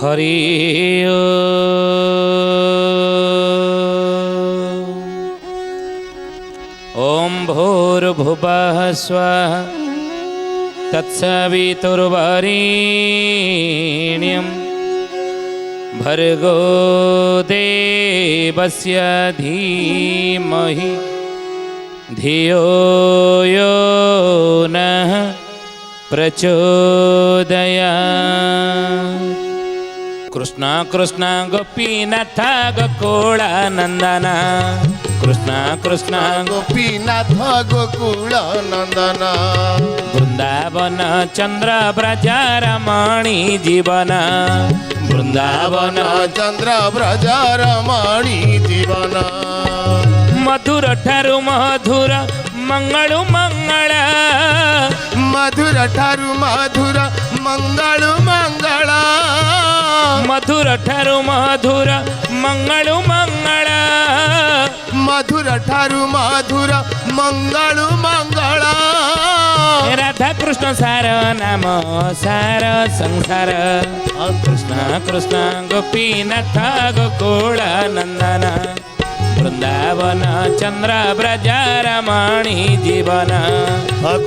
हरि ओम भूर्भुवः स्वः तत्सवितुर्वरेण्यं भर्गो देवस्य धीमहि धियो यो नः प्रचोदयात्। कृष्ण कृष्ण गोपीनाथ गोकुलानंदन कृष्ण कृष्ण गोपीनाथ गोकुलानंदन वृंदावन चंद्र व्रज रमणी जीवन वृंदावन चंद्र व्रज रमणी जीवन मधुर ठारु मधुर मंगलु मंगल मधुर ठारु मधुर मंगलु मंगल मधुर ठारु मधुर मंगलु मंगल मधुर ठारु मधुर मंगलु मंगल राधा कृष्ण सार नाम सार संसार कृष्ण कृष्ण गोपीनाथ गोकुलानंदन वृंदावन चंद्र व्रज रमणी जीवन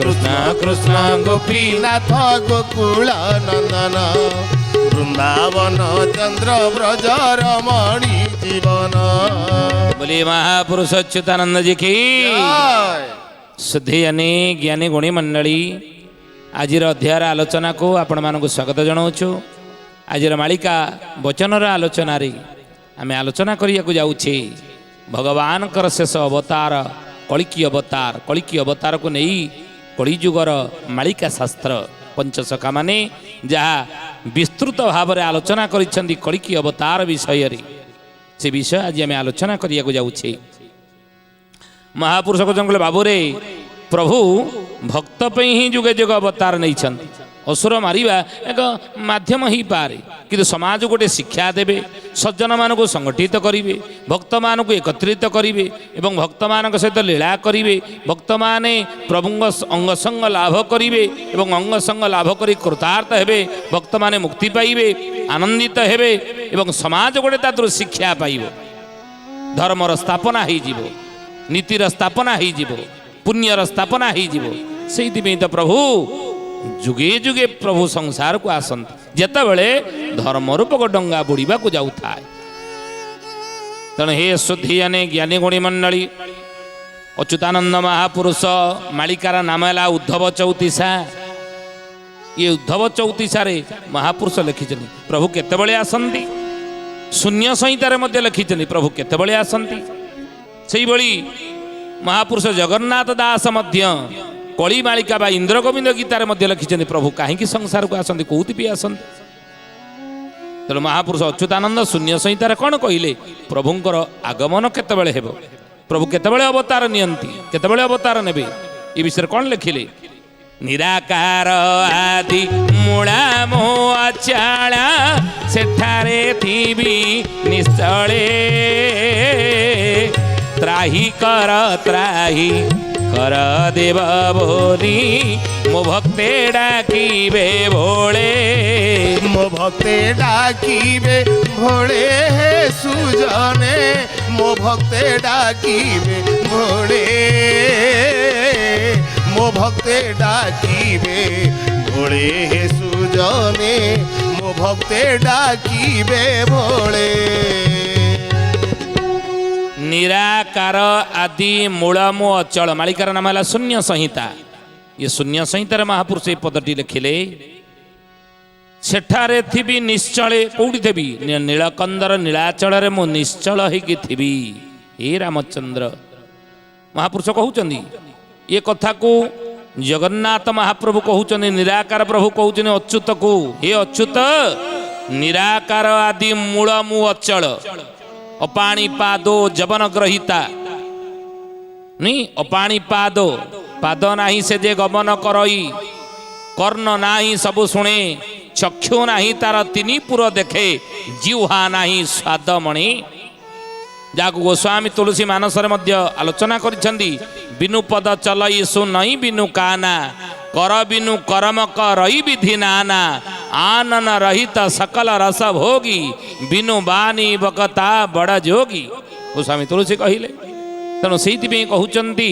कृष्ण कृष्ण गोपीनाथ गोकुलानंदन वृंदावन चंद्र व्रज रमणी जीवन। बोले महापुरुष अच्युतानंद जी की शुद्धि यानी ज्ञानी गुणी मंडली आज अध्यायर आलोचना को आपण मानक स्वागत जनाऊँ। आज मालिका वचनर आलोचन आम आलोचना करिया जाऊे भगवान शेष अवतार कलिकी अवतार को नहीं कलिजुगर मालिका शास्त्र पंचसखा माने जहाँ विस्तृत भाव में आलोचना करिसेंती कलिकी अवतार विषय से विषय आज आम आलोचना करिया जाऊे। महापुरुष को जंगल बाबूरे प्रभु भक्त पे ही जुगे जुग अवतार नहीं असुर मारिबा एक माध्यम ही पारे किंतु समाज गोटे शिक्षा देवे सज्जन मान को संगठित करेंगे भक्त मान को एकत्रित करेंगे एवं भक्त मान सहित लीला करेंगे भक्त माने प्रभु अंगसंग लाभ करेंगे एवं अंगसंग लाभ कर कृतार्थ हेबे भक्त माने मुक्ति पाइबे आनंदित हेबे एवं समाज गोटे तादृ शिक्षा पाइब धर्मर स्थापना हो नीतिर स्थापना हो पुण्यर स्थापना हो तो प्रभु जुगे जुगे प्रभु संसार को आसंती जेते बेले धर्म रूपक डंगा बुड़ीबा को जाऊए तेणु हे शुद्धि यानी ज्ञानी गुणी मंडली अच्युतानंद महापुरुष मालिकार नाम है उद्धव चौतीसा। ये उद्धव चौतीसा रे महापुरुष लिखिं प्रभु केतेबेले आसंती शून्य संहितार मध्य लिखिं प्रभु केतेबेले आसंती सेही भली महापुरुष जगन्नाथ दास मध्य कली मालिका बा इंद्र गोविंद गीतार मध्य लिखिं प्रभु कहीं संसार को आसंती कौथि भी आसंती तेणु महापुरुष अच्युतानंद शून्य संहितार कौन कहले प्रभुंकर आगमन केतेबेले हेबो प्रभु केतेबेले अवतार नियंती केतेबेले अवतार नेबे ए विषय कौन लिखिले निराकार आदि मूला मो अचाला सेठारे थीबी निश्चले त्राही कर देव बोली मो भक्ते डाकिबे भोले मो भक्ते डाकिबे भोले हे सुजने मो भक्ते डाकिबे भोले मो भक्ते डाकिबे भोले हे सुजने मो भक्ते डाकिबे भोले। निराकार आदि मूलमो अचल मालिकार नाम है शून्य संहिता। ये शून्य संहितार महापुरुष ये पदटी लिखिले सेठारे थी निश्चले कौटी थी नीलकंदर नीलाचल मु निश्चल होगी थी हे रामचंद्र महापुरुष कहउचंदी ये कथा को जगन्नाथ महाप्रभु कहउचंदी निराकार प्रभु कहउचंदी अच्युत को हे अच्युत निराकार आदि मूल मु अचल अपाणी पादो जवन ग्रहिता नहीं अपाणी पादो पाद नाही से जे गमन करई कर्ण नाही सबु शुणे चक्षु नाही तार तीनी पुर देखे जिह्वा नाही स्वाद मणि जहाँ गोस्वामी तुलसी मानसरे मध्य आलोचना करिसेंती बिनु पद चलई सु नई बिनु काना कर बिनु करम करई विधि नाना आनन रहित सकल रस भोगी बिनु बानी बकता बड़ जोगी गोस्वामी तुलसी कहले तेणु से कहते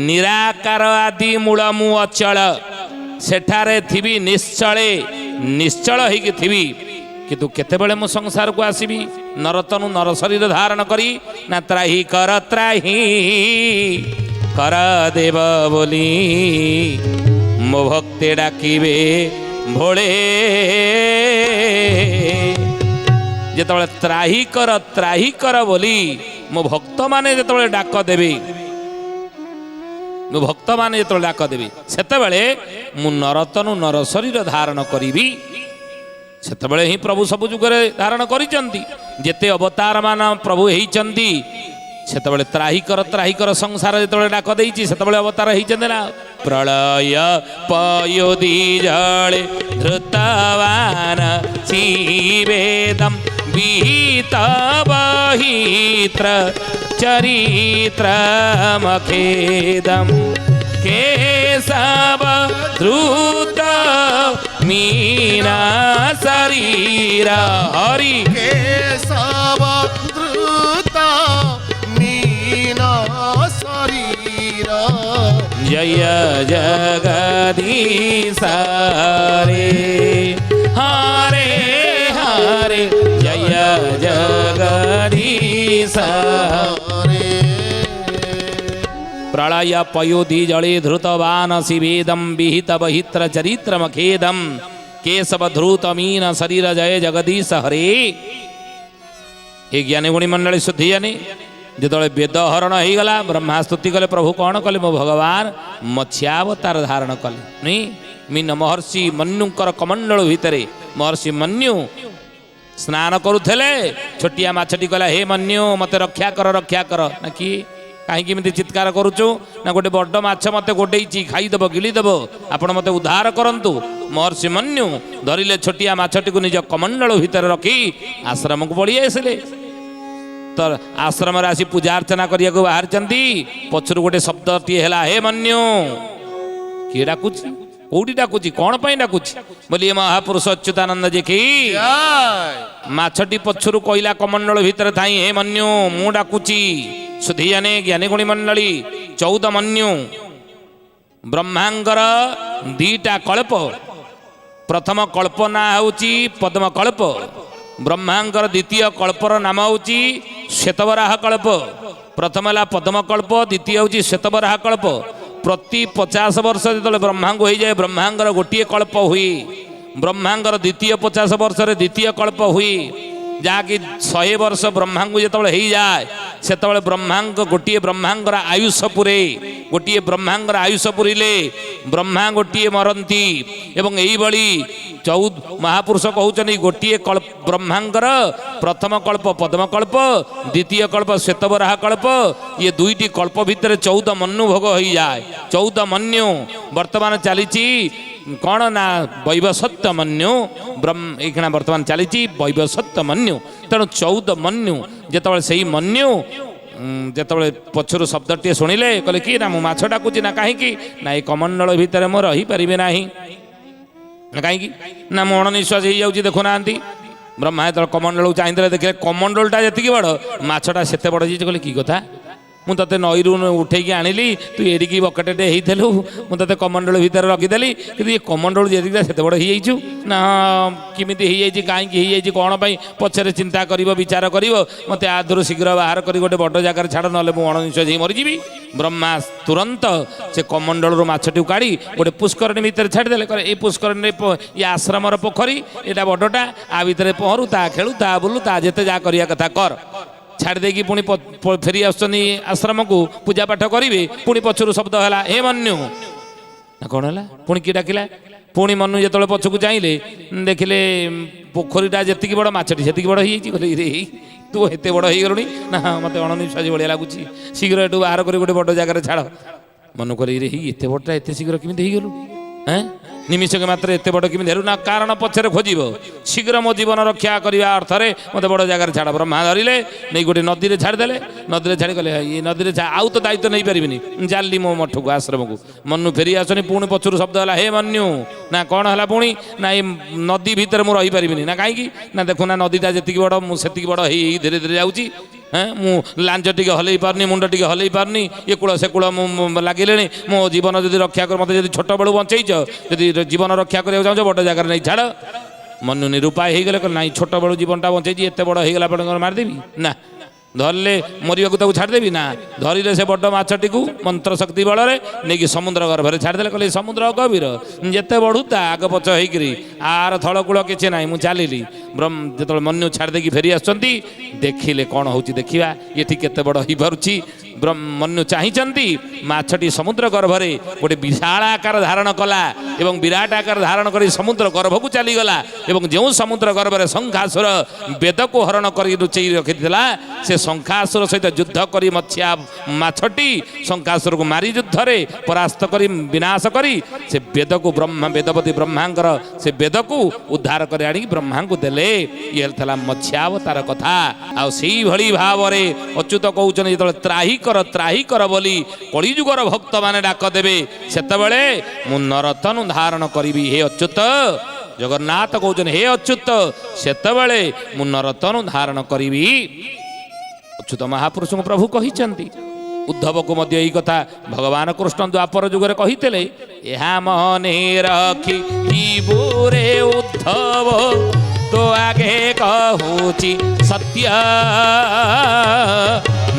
निराकार आदि मूल मु अचल सेठारे थिबी निश्चले निश्चल होइकी थिबी किंतु केतेबेले मु संसार को आसीबी नरतनु नर शरीर धारण करी ना त्राही कर देव बोली मो भक्ते डाकिबे भोले जेतबेले त्राही कर बोली मो भक्त माने जेतबेले डाक देबे मो भक्त माने जेतबेले डाक देबे सेतेबेले मु नरतनु नर शरीर धारण करिबी सेतेबेले ही प्रभु सब जुगरे धारण करिचंती जेते अवतार मान प्रभु हेइचंती सेतेबेले त्राही कर संसार जेतेबेले डाक देइची सेतेबेले अवतार हेइचंती ना प्रलय पयोधि जले धृतवान शिवेदम विहित बहित्र चरित्र मखेदम केशव द्रुत मीना शरीर हरि केशव द्रुत मीना शरीर जय जगदीश रे हरे हरे जय जगदीश रे प्रलय पयोधि जले धृतवान शिवेदम विहित बहित्र चरित्र मखेदम केशव ध्रुत मीन शरीर जय जगदीश हरे हे ज्ञानी गुणी मंडली शुद्धि जानी जिते वेद हरण हो गला ब्रह्मा स्तुति कले प्रभु कौन कले मो भगवान मत्स्यावतार धारण कले नहीं मीन महर्षि मन्युंकर कमंडल भितर महर्षि मन्यु स्नान करुले छोटिया माछटी कहला हे मन्यु मते रक्षा कर ना कि कहीं चित्कार करुचु ना गोटे बड़ माछ मते गोडेची खाईदेव गिलीदेव आपण मते उद्धार करंतु महर्षि मन्यु धरिले छोटिया माछटी को निज कमंडल भितर रखी आश्रम को पड़ी आसिले तो आश्रम आसी पूजा अर्चना करने को बाहर पछर गोटे शब्द टी है हे मन्यु किए डाकुची कौटी डाकुची कौन पाई डाकुची बोली महापुरुष अच्युतानंद जी की माछटी पछरु कहला कमंडल भितर थाई हे मन्यु मु डाकुची सुधी जाने ज्ञानी गुणी मंडली 14 मन्यु ब्रह्मांगर दीटा कल्प प्रथम कल्प ना हूँ पद्म कल्प ब्रह्मांगर द्वितीय कल्पर नाम हूँ श्वेतवराह कल्प प्रथम है पद्म कल्प द्वितीय हूँ श्वेतवराह कल्प प्रति 50 वर्ष जो ब्रह्मा को हो जाए ब्रह्मांगर गोटे कल्प हुई ब्रह्मांगर द्वितीय 50 वर्ष द्वितीय कल्प हुई जहाँकि 100 वर्ष ब्रह्मा को जो हो जाए से ब्रह्मांग गोटे ब्रह्मांगर आयुष पुरे गोटे ब्रह्मांगर आयुष पुरीले ब्रह्मा गोटे मरती एवं यही 14 महापुरुष कहते गोटे कल्प ब्रह्मांगर प्रथम कल्प पद्मकल्प द्वितीय कल्प श्वेतवराह कल्प ये दुईटी कल्प भितर 14 मनु भोग हो जाए 14 मन्यु वर्तमान चली कौन ना वैवसत्य मन्यु ब्रह्म ये बर्तमान चली वैवसत्य मन्यु तेणु 14 मन्यु जिते से मन्यु जिते पछर शब्दटे शुणिले कहले कि ना मु माछ डाकुची ना कहीं ना ये कमंडल भितर मो रही पारिबे नाही कहीं ना मु अणनिश्वास हो जाऊँ देखुना ब्रह्मा जो कमंडल चाहिए देखिए कमंडलटा जी बड़ माछटा से बड़ जी कहले कि कथा मुझे नईरू उठेकी आनिली तू एडिकी बकेटे होलु मुझे कमंडल भितर रखीदेली कि ये कमंडल जी से बड़ हो ना किमी कहीं कौन पचर चिंता कर विचार कर मत आधुर शीघ्र बाहर कर गोटे बड़ जगार छाड़ ना अणनिश्वास मरीजी ब्रह्मा तुरंत से कमंडल माछटी काढ़ी गोटे पुष्करणी भितर छाड़देले ये पुष्करणी ये आश्रमर पोखरी यहाँ बड़टा आ भितर पहरू ता खेलु ता बुलु ता जिते जहाँ करिया कथा कर छाड़ देकी पुणी फेरी आश्रम को पूजा पाठ करेंगे पुणी पछरू शब्द है हे मन्यु ना कौन है पुणी किए डाकिला पुणी मनु जो पछक चाहिए देखिले पोखरीटा जी बड़ माछटी से बड़ हो तू एत बड़ हो गलुणी ना मत अणनिश्वास भाया लगुच शीघ्र एटू बाहर कर गोटे बड़ जगार छाड़ मन कर एत बड़ा एत शीघ्र केमी हो गलु निमिषक मात्र एत बड़ केमी हेरु ना कारण पछरे खोजिब शीघ्र मो जीवन रक्षा करने अर्थरे मत बड़ जगार छाड़ ब्रह्मा धरिले नहीं गोटे नदी में छाड़देले नदी में छाड़ी गले ये नदी में आउ तो दायित्व नहीं पारिनी जाली मो मठ को आश्रम को मनु फेरी आसनी पुणी पचर शब्द है हे मनु ना कौन है पुणी ना ये नदी भितर मुझे रहीपरि ना कहीं ना देखु ना नदीटा जी बड़ मुझे बड़ धीरे धीरे जाऊँगी मु लांच टी हल्ई पारनी मुंड टी हल्ई पारनी ये कूल से कूल लगिले मो जीवन जब रक्षा कर मत छोट बेलू बंचेच जदि जीवन रक्षा करा चाहछ बड़ जगार नहीं छाड़ मनु निरूपाय हो गले ना छोट बेलू जीवनटा बंचेची एत बड़ हो गला मारिदेवी ना धरले मरिया को छाड़देवी ना धरिले से बड़ माछटी को मंत्र शक्ति बल नहीं कि समुद्र गर्भरे छाड़देले कहले समुद्र गभीर जिते बढ़ुता आग पछ होकर आर थलकूल किसी ना मुझे चलिली जो मनु छाड़देकी फेरी आसुँच देखिले कौन हो देखा ये केते बड़ हो पारुछि मनु चाहती माछटी समुद्र गर्भरे गोटे विशाल आकार धारण कला एवं विराट आकार धारण कर समुद्र गर्भ को चलीगला एवं जो समुद्र गर्भरे शंखासुर वेद को हरण कर लुचई रखी से शंखासुर सहित युद्ध कर मत्स्या माछटी शंखासुर को मारी युद्ध रे परास्त कर विनाश करी से वेद को ब्रह्म वेदपति ब्रह्मांकर से वेद को उद्धार कर आनी ब्रह्मा को देले ये मत्स्यावतार कथा आ भली भाव अच्युत कहते जो त्राही कर बोली कलिजुगर भक्त माने डाक देवे सेतबेले मु नरतनु धारण करी हे अच्युत जगन्नाथ कहते हे अच्युत सेतबेले मु नरतनु धारण करी अच्युत महापुरुष प्रभु कहिचंती उद्धव को मध्य यही कथा भगवान कृष्ण द्वापर जुगरे कहितेले ଏହା मने रखी बोरे उद्धव तो आगे कहूची सत्य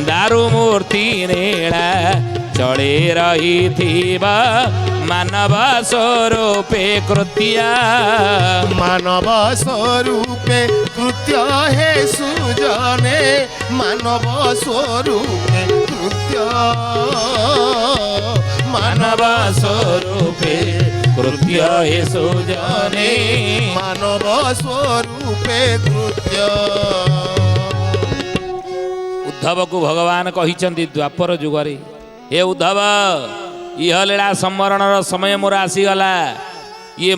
दारु मूर्ति नेड़ा चले रही थीबा मानव स्वरूपे कृत्या मानव स्वरूपे कृत्य हे सुजने मानव स्वरूपे कृत्य मानव स्वरूपे कृत्य हे सुजने मानव स्वरूपे कृत्य उद्धव को भगवान कहिचंती द्वापर जुगरे हे उद्धव इह लीला संवरणर समय मोर आसीगला ये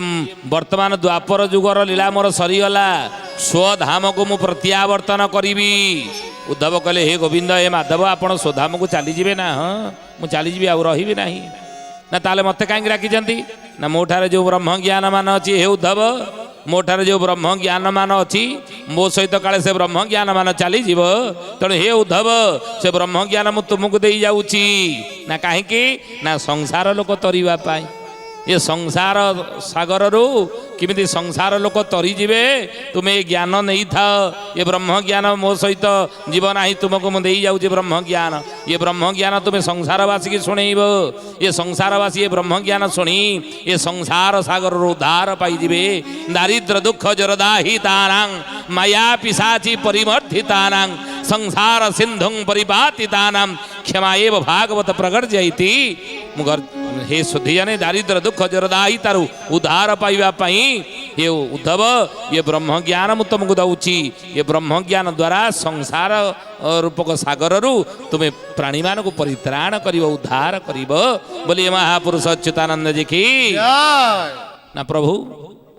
वर्तमान द्वापर जुगर लीला मोर सरीगला स्वधाम को मु प्रत्यावर्तन करी उद्धव कहले हे गोविंद हे माधव आपण स्वधाम को चलीजे ना हाँ मुझे चलीजी आउ रही ना ना ताले मत कहीं डाकिचंती ना मोठारे जो ब्रह्म ज्ञान मान अच्छी हे उद्धव मोठारे जो ब्रह्म ज्ञान मान अच्छी मो सहित काले से ब्रह्म ज्ञान मान चलीज तेणु हे उद्धव से ब्रह्म ज्ञान मु तुमको दे जाऊँगी ना कहीं ना संसार लोक तरीवाई ये संसार सागर रू किमिति संसार लोक तरीजे तुम्हें ज्ञान नहीं था ये ब्रह्म ज्ञान मो सहित जीवन ही तुमको मुझे जाऊँगी ब्रह्म ज्ञान ये ब्रह्म ज्ञान तुम्हें संसारवासी की शुणेब ये संसारवासी ये ब्रह्म ज्ञान शुणी ये संसार सागर उद्धार पाइबे दारिद्र दुख जरदाहितानां माया पिशाची परिमर्थितानां संसार सिंधुं परिपातितानां क्षमा एव भागवत प्रगट मुगर हे सुधियाने दारिद्र दुख जरदाही तारु उद्धार पाइबा पई हे उद्धव ये ब्रह्म ज्ञान मु तुमको दउची ये ब्रह्म ज्ञान द्वारा संसार रूपक सागर रु तुम्हें प्राणी मान को परित्राण करिब उद्धार करिब बोलिए महापुरुष अच्युतानंद जी की ना प्रभु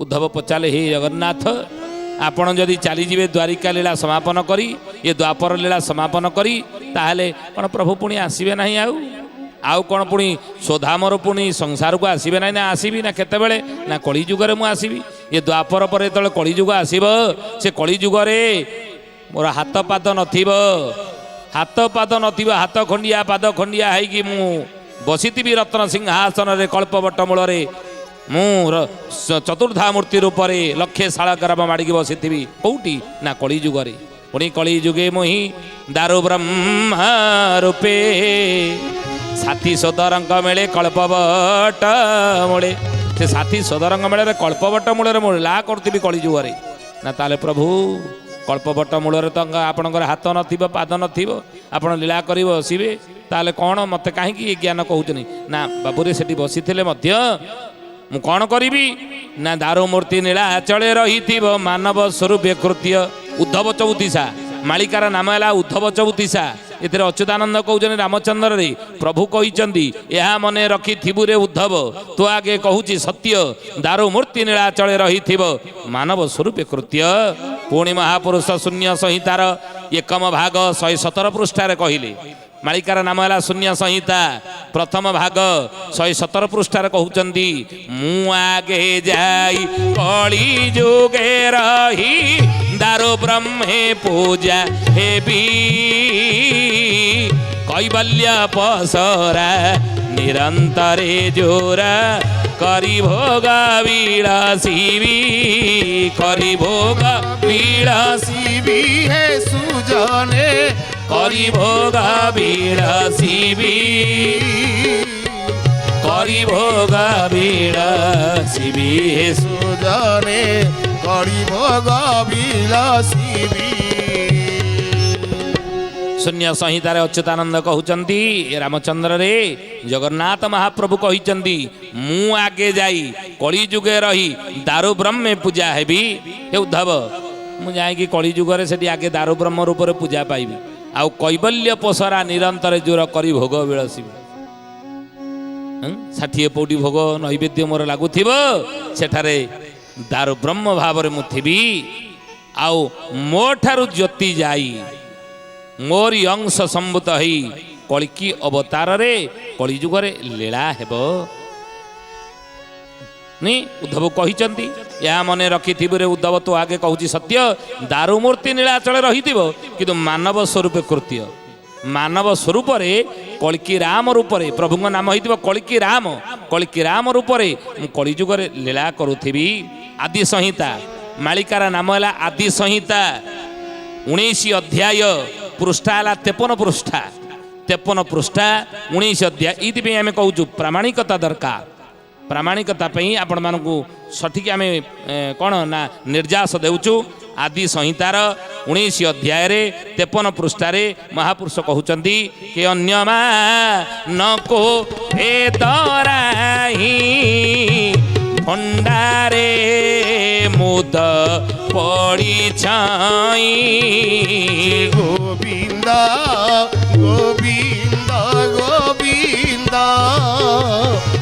उद्धव पचाले हे जगन्नाथ आपण जदि चलीजे द्वारिका लीला समापन करी ये द्वापर लीला समापन करी ताहले कौन प्रभु पुणी आसबे ना आउ कौन पुणी स्वधामर पुणी संसार को आसबे ना आसबि ना केतेबेले ना कलिजुगरे मु आसबि ये द्वापर पर जो कलिजुग आसब से कलिजुगरे मोर हाथ पाद नथिब हाथ पाद नथिब हाथ खंडिया पाद खंडिया है मु बसीथि रत्न सिंहासन रे कल्पवट मूल मु चतुर्धा मूर्ति रूप लक्षे शाला ग्राम माड़िकी बसीथि कौटी ना कलिजुगरे पुणी कलिजुगे मुहि दारु ब्रह्म रूपे साथी सोदरंग मेले कल्पवट मूले से साथी सोदरंग मेले कल्पवट मूल ला करी कलिजुगरे ना ताले प्रभु कल्पवट मूल तो आपणकर हाथ नथिब पाद नथिब आपण लीला कर बसबे ताले कौन मत कहीं ज्ञान कहते ना बाबूरे से बसी मु कौन करी ना दारु मूर्ति नीला चले रही मानव स्वरूप कृत्य उद्धव चौतीसा मालिकार नाम है उद्धव चौतीसा ଏଥିରେ ଅଚ୍ୟୁତାନନ୍ଦ କହୁଛନ୍ତି ରାମଚନ୍ଦ୍ରରେ ପ୍ରଭୁ କହିଛନ୍ତି ଏହା ମନେ ରଖିଥିବୁ ରେ ଉଦ୍ଧବ ତୁ ଆଗେ କହୁଛି ସତ୍ୟ ଦାରୁ ମୂର୍ତ୍ତି ନୀଳାଚଳେ ରହିଥିବ ମାନବ ସ୍ୱରୂପେ କୃତ୍ୟ। ପୁଣି ମହାପୁରୁଷ ଶୂନ୍ୟ ସଂହିତାର ଏକମ ଭାଗ 117 ପୃଷ୍ଠାରେ କହିଲେ। ମାଳିକାର ନାମ ହେଲା ଶୂନ୍ୟ ସଂହିତା ପ୍ରଥମ ଭାଗ 117 ପୃଷ୍ଠାରେ କହୁଛନ୍ତି ମୁଁ ଆଗେ ଯାଇ କଳି ଯୁଗେ ରହି ଦାରୁ ବ୍ରହ୍ମେ ପୂଜା ହେବି କୈବଲ୍ୟ ପସରା ନିରନ୍ତରେ ଜୋରା କରି ଭୋଗ ବିଳାସିବି କରି ଭୋଗ ବିଳାସିବି হে সুজনে କରି ଭୋଗ ବିଳାସିବି କରି ଭୋଗ ବିଳାସିବି সুজনে করি ভোগ বিলাসিবি। ଶୂନ୍ୟ ସଂହିତାରେ ଅଚ୍ୟୁତାନନ୍ଦ କହୁଛନ୍ତି ରାମଚନ୍ଦ୍ରରେ ଜଗନ୍ନାଥ ମହାପ୍ରଭୁ କହିଛନ୍ତି ମୁଁ ଆଗେ ଯାଇ କଳି ଯୁଗେ ରହି ଦାରୁ ବ୍ରହ୍ମେ ପୂଜା ହେବି। ହେ ଉଦ୍ଧବ ମୁଁ ଯାଇକି କଳି ଯୁଗରେ ସେଠି ଆଗେ ଦାରୁ ବ୍ରହ୍ମ ରୂପରେ ପୂଜା ପାଇବି ଆଉ କୈବଲ୍ୟ ପସରା ନିରନ୍ତରେ ଜୋର କରି ଭୋଗ ବିଳସିବି। 60 ପୌଟି ଭୋଗ ନୈବେଦ୍ୟ ମୋର ଲାଗୁଥିବ ସେଠାରେ ଦାରୁ ବ୍ରହ୍ମ ଭାବରେ ମୁଁ ଥିବି ଆଉ ମୋ ଠାରୁ ଜ୍ୟୋତି ଯାଇ ମୋରି ଅଂଶ ସମ୍ଭୂତ ହେଇ କଳିକି ଅବତାରରେ କଳିଯୁଗରେ ଲୀଳା ହେବ। ଉଦ୍ଧବ କହିଛନ୍ତି ଏହା ମନେ ରଖିଥିବୁ ରେ ଉଦ୍ଧବ ତୁ ଆଗେ କହୁଛି ସତ୍ୟ ଦାରୁ ମୂର୍ତ୍ତି ନୀଳାଚଳେ ରହିଥିବ କିନ୍ତୁ ମାନବ ସ୍ୱରୂପେ କୃତ୍ୟ ମାନବ ସ୍ୱରୂପରେ କଳିକି ରାମ ରୂପରେ ପ୍ରଭୁଙ୍କ ନାମ ହେଇଥିବ କଳିକି ରାମ ରୂପରେ ମୁଁ କଳିଯୁଗରେ ଲୀଳା କରୁଥିବି। ଆଦି ସଂହିତା ମାଳିକାର ନାମ ହେଲା ଆଦି ସଂହିତା 19 ଅଧ୍ୟାୟ ପୃଷ୍ଠା ହେଲା 53 ପୃଷ୍ଠା 19 ଅଧ୍ୟାୟ। ଏଇଥିପାଇଁ ଆମେ କହୁଛୁ ପ୍ରାମାଣିକତା ଦରକାର। ପ୍ରାମାଣିକତା ପାଇଁ ଆପଣମାନଙ୍କୁ ସଠିକ୍ ଆମେ କ'ଣ ନା ନିର୍ଯାସ ଦେଉଛୁ। ଆଦି ସଂହିତାର 19 ଅଧ୍ୟାୟରେ 53 ପୃଷ୍ଠାରେ ମହାପୁରୁଷ କହୁଛନ୍ତି କି ଅନ୍ୟମାନଙ୍କୁ ଏ ତରାହି ଭଣ୍ଡାରେ ମୁଦ ପଡ଼ିଛାଇ গোবিন্দ গোবিন্দ গোবিন্দ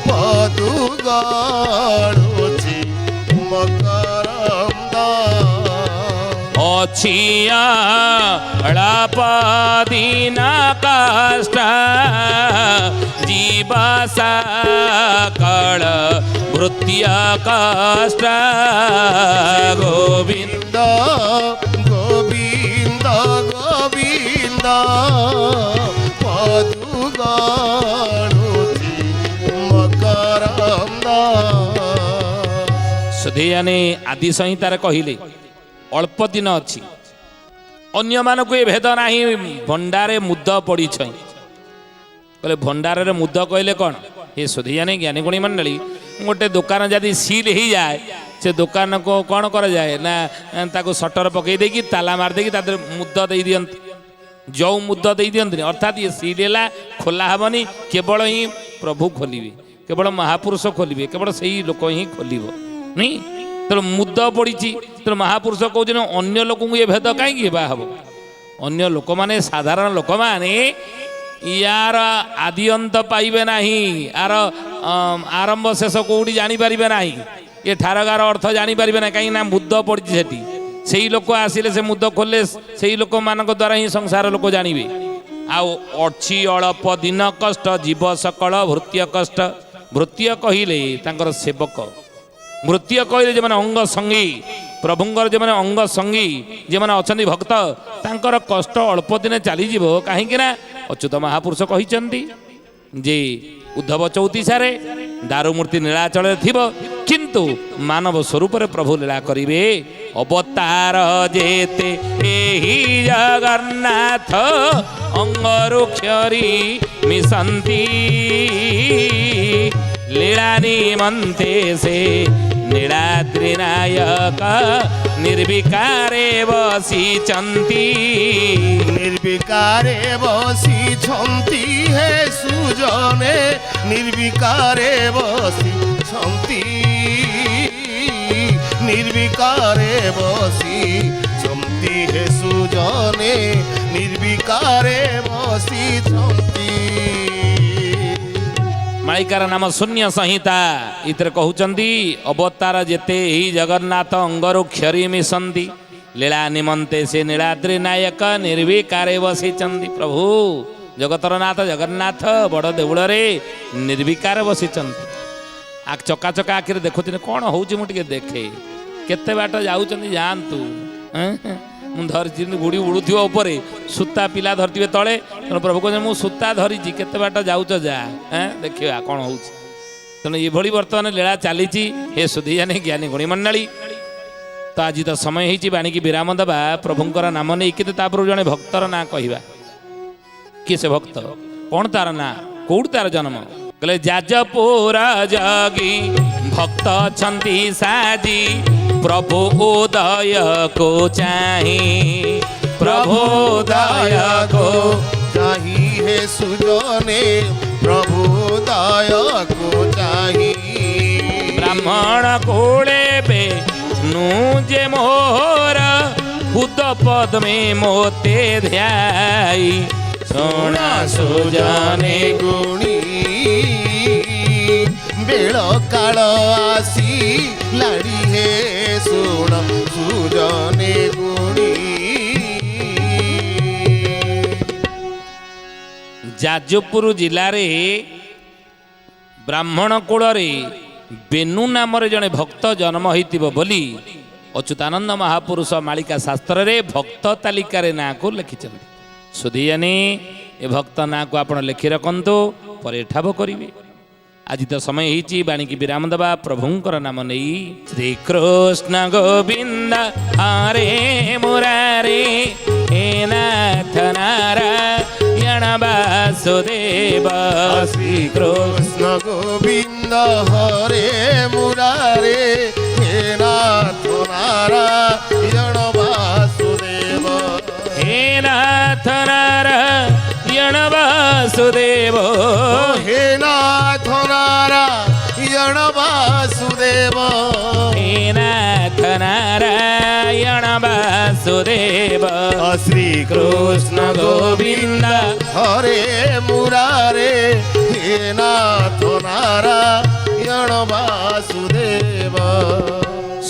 মধু গড়ুছি মকরন্দ অছিয়া অলাপদিনা কষ্ট জীবাসা কଳ ভৃত্য কষ্ট গোবিন্দ গোবিন্দ গোবিন্দ মধু গড়ুছি মকরন্দ। ସୁଧୀୟାନେ ଆଦି ସଂହିତାରେ କହିଲେ ଅଳ୍ପ ଦିନ ଅଛି ଅନ୍ୟମାନଙ୍କୁ ଏ ଭେଦ ନାହିଁ ଭଣ୍ଡାରେ ମୁଦ ପଡ଼ିଛ କହିଲେ ଭଣ୍ଡାରରେ ମୁଦ କହିଲେ କ'ଣ ଏ ସୁଧୀୟାନେ ଜ୍ଞାନୀଗୁଣୀ ମଣ୍ଡଳୀ ଗୋଟେ ଦୋକାନ ଯଦି ସିଲ୍ ହେଇଯାଏ ସେ ଦୋକାନକୁ କ'ଣ କରାଯାଏ ନା ତାକୁ ସଟର ପକେଇ ଦେଇକି ତାଲା ମାରିଦେଇକି ତା ଦେହରେ ମୁଦ ଦେଇ ଦିଅନ୍ତି ଯେଉଁ ମୁଦ ଦେଇ ଦିଅନ୍ତିନି ଅର୍ଥାତ୍ ଇଏ ସିଲ୍ ହେଲା ଖୋଲା ହେବନି କେବଳ ହିଁ ପ୍ରଭୁ ଖୋଲିବେ କେବଳ ମହାପୁରୁଷ ଖୋଲିବେ କେବଳ ସେଇ ଲୋକ ହିଁ ଖୋଲିବ ନାଇଁ। ତେଣୁ ମୁଦ ପଡ଼ିଛି ତେଣୁ ମହାପୁରୁଷ କହୁଛନ୍ତି ଅନ୍ୟ ଲୋକଙ୍କୁ ଏ ଭେଦ କାହିଁକି ହେବା ହେବ ଅନ୍ୟ ଲୋକମାନେ ସାଧାରଣ ଲୋକମାନେ ୟାର ଆଦି ଅନ୍ତ ପାଇବେ ନାହିଁ ଆର ଆରମ୍ଭ ଶେଷ କେଉଁଠି ଜାଣିପାରିବେ ନାହିଁ ଏ ଠାରଗାର ଅର୍ଥ ଜାଣିପାରିବେ ନାହିଁ କାହିଁକି ନା ମୁଦ ପଡ଼ିଛି ସେଠି ସେଇ ଲୋକ ଆସିଲେ ସେ ମୁଦ ଖୋଲେ ସେଇ ଲୋକମାନଙ୍କ ଦ୍ୱାରା ହିଁ ସଂସାର ଲୋକ ଜାଣିବେ। ଆଉ ଅଛି ଅଳପ ଦିନ କଷ୍ଟ ଜୀବ ସକଳ ଭୃତ୍ୟ କଷ୍ଟ ଭୃତ୍ୟ କହିଲେ ତାଙ୍କର ସେବକ ମୃତ୍ୟ କହିଲେ ଯେଉଁମାନେ ଅଙ୍ଗ ସଙ୍ଗୀ ପ୍ରଭୁଙ୍କର ଯେଉଁମାନେ ଅଙ୍ଗ ସଙ୍ଗୀ ଯେଉଁମାନେ ଅଛନ୍ତି ଭକ୍ତ ତାଙ୍କର କଷ୍ଟ ଅଳ୍ପ ଦିନେ ଚାଲିଯିବ କାହିଁକି ନା ଅଚ୍ୟୁତ ମହାପୁରୁଷ କହିଛନ୍ତି ଯେ ଉଦ୍ଧବ 34ରେ ଦାରୁ ମୂର୍ତ୍ତି ନୀଳାଚଳରେ ଥିବ କିନ୍ତୁ ମାନବ ସ୍ୱରୂପରେ ପ୍ରଭୁ ଲୀଳା କରିବେ। ଅବତାର ଯେତେ ଏହି ଜଗନ୍ନାଥ ଅଙ୍ଗରୁ କ୍ଷରି ମିଶନ୍ତି ଲୀଳା ନିମନ୍ତେ ସେ ନୀଳାଦ୍ରି ନାୟକ ନିର୍ବିକାରେ ବସିଛନ୍ତି ନିର୍ବିକାରେ ବସିଛନ୍ତି ହେ ସୁଜନେ ନିର୍ବିକାରେ ବସିଛନ୍ତି ନିର୍ବିକାରେ ବସିଛନ୍ତି ହେ ସୁଜନେ ନିର୍ବିକାରେ ବସିଛନ୍ତି। ମାଳିକାର ନାମ ଶୂନ୍ୟ ସଂହିତା। ଏଥିରେ କହୁଛନ୍ତି ଅବତାର ଯେତେ ଏହି ଜଗନ୍ନାଥ ଅଙ୍ଗରୁ କ୍ଷରି ମିଶନ୍ତି, ଲୀଳା ନିମନ୍ତେ ସେ ନୀଳାଦ୍ରି ନାୟକ ନିର୍ବିକାରେ ବସିଛନ୍ତି। ପ୍ରଭୁ ଜଗତର ନାଥ ଜଗନ୍ନାଥ ବଡ଼ ଦେଉଳରେ ନିର୍ବିକାର ବସିଛନ୍ତି। ଚକା ଚକା ଆଖିରେ ଦେଖୁଛନ୍ତି କ'ଣ ହେଉଛି ମୁଁ ଟିକେ ଦେଖେ। କେତେ ବାଟ ଯାଉଛନ୍ତି ଯାଆନ୍ତୁ। ମୁଁ ଧରିଛି ଗୁଡ଼ି ଉଡ଼ୁଥିବ ଉପରେ, ସୂତା ପିଲା ଧରିଥିବେ ତଳେ। ତେଣୁ ପ୍ରଭୁ କହୁଛନ୍ତି ମୁଁ ସୂତା ଧରିଛି, କେତେ ବାଟ ଯାଉଛ ଯା, ଦେଖିବା କ'ଣ ହେଉଛି। ତେଣୁ ଏଭଳି ବର୍ତ୍ତମାନ ଲୀଳା ଚାଲିଛି। ହେ ସୁଧୀଜାନି ଜ୍ଞାନୀ ଗୁଣୀ ମଣ୍ଡଳୀ, ତ ଆଜି ତ ସମୟ ହେଇଛି ବାଣୀକି ବିରାମ ଦେବା ପ୍ରଭୁଙ୍କର ନାମ ନେଇ। କିନ୍ତୁ ତାପରେ ଜଣେ ଭକ୍ତର ନାଁ କହିବା। କିଏ ସେ ଭକ୍ତ, କ'ଣ ତାର ନାଁ, କୋଉଠି ତାର ଜନ୍ମ? କହିଲେ ଯାଜପୁର ଜଗି ଭକ୍ତ ଅଛନ୍ତି ସାଜି, ପ୍ରଭୁ ଉଦୟକୁ ଚାହିଁ, ପ୍ରଭୁ ଉଦୟକୁ ଚାହିଁ ହେ ସୁଜନେ ପ୍ରଭୁ ଉଦୟକୁ ଚାହିଁ। ବ୍ରାହ୍ମଣ କୋଳେବେ ନୁ ଯେ ମୋହର, ହୁଦ ପଦ୍ମେ ମୋତେ ଧ୍ୟାଇ, ଶୁଣା ସୁଜନେ ଗୁଣୀ ବେଳ କାଳ ଆସି ଲାଡ଼ି ହେ ଶୁଣ ସୁଜନେ ଗୁଣୀ। ଯାଜପୁର ଜିଲ୍ଲାରେ ବ୍ରାହ୍ମଣ କୂଳରେ ବେନୁ ନାମରେ ଜଣେ ଭକ୍ତ ଜନ୍ମ ହୋଇଥିବ ବୋଲି ଅଚ୍ୟୁତାନନ୍ଦ ମହାପୁରୁଷ ମାଳିକା ଶାସ୍ତ୍ରରେ ଭକ୍ତ ତାଲିକାରେ ନାଁକୁ ଲେଖିଛନ୍ତି। ସୁଧୀଜାନି ଏ ଭକ୍ତ ନାଁକୁ ଆପଣ ଲେଖି ରଖନ୍ତୁ, ପରେ ଠାବ କରିବେ। ଆଜି ତ ସମୟ ହେଇଛି ବାଣୀକି ବିରାମ ଦେବା ପ୍ରଭୁଙ୍କର ନାମ ନେଇ। ଶ୍ରୀକୃଷ୍ଣ ଗୋବିନ୍ଦ ହରେ ମୁରାରେ, ହେ ନାଥ ନାରାୟଣ ବାସୁଦେବ। ଶ୍ରୀକୃଷ୍ଣ ଗୋବିନ୍ଦ ହରେ ମୁରାରେ, ହେ ନାଥ ନାରାୟଣ ବାସୁଦେବ। ହେ ନାଥ ନାରାୟଣ ବାସୁଦେବ, ହେ ନାଥ ନାରାୟଣ ବାସୁଦେବ। ହେ ନାଥ ନାରାୟଣ ବାସୁଦେବ। ଶ୍ରୀକୃଷ୍ଣ ଗୋବିନ୍ଦ ହରେ ମୁରାରେ, ହେ ନାଥ ନାରାୟଣ ବାସୁଦେବ।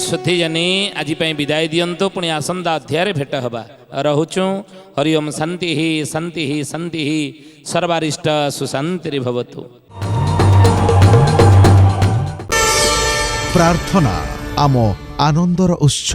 ସୁଧୀଜାନି ଆଜି ପାଇଁ ବିଦାୟ ଦିଅନ୍ତୁ, ପୁଣି ଆସନ୍ତା ଅଧ୍ୟାୟରେ ଭେଟ ହେବା। ରହୁଛୁ। ହରି ଓମ୍ ଶାନ୍ତି ଶାନ୍ତି ଶାନ୍ତି, ସର୍ବାରିଷ୍ଟ ସୁଶାନ୍ତିରେ ଭବତୁ। ପ୍ରାର୍ଥନା ଆମ ଆନନ୍ଦର ଉତ୍ସ।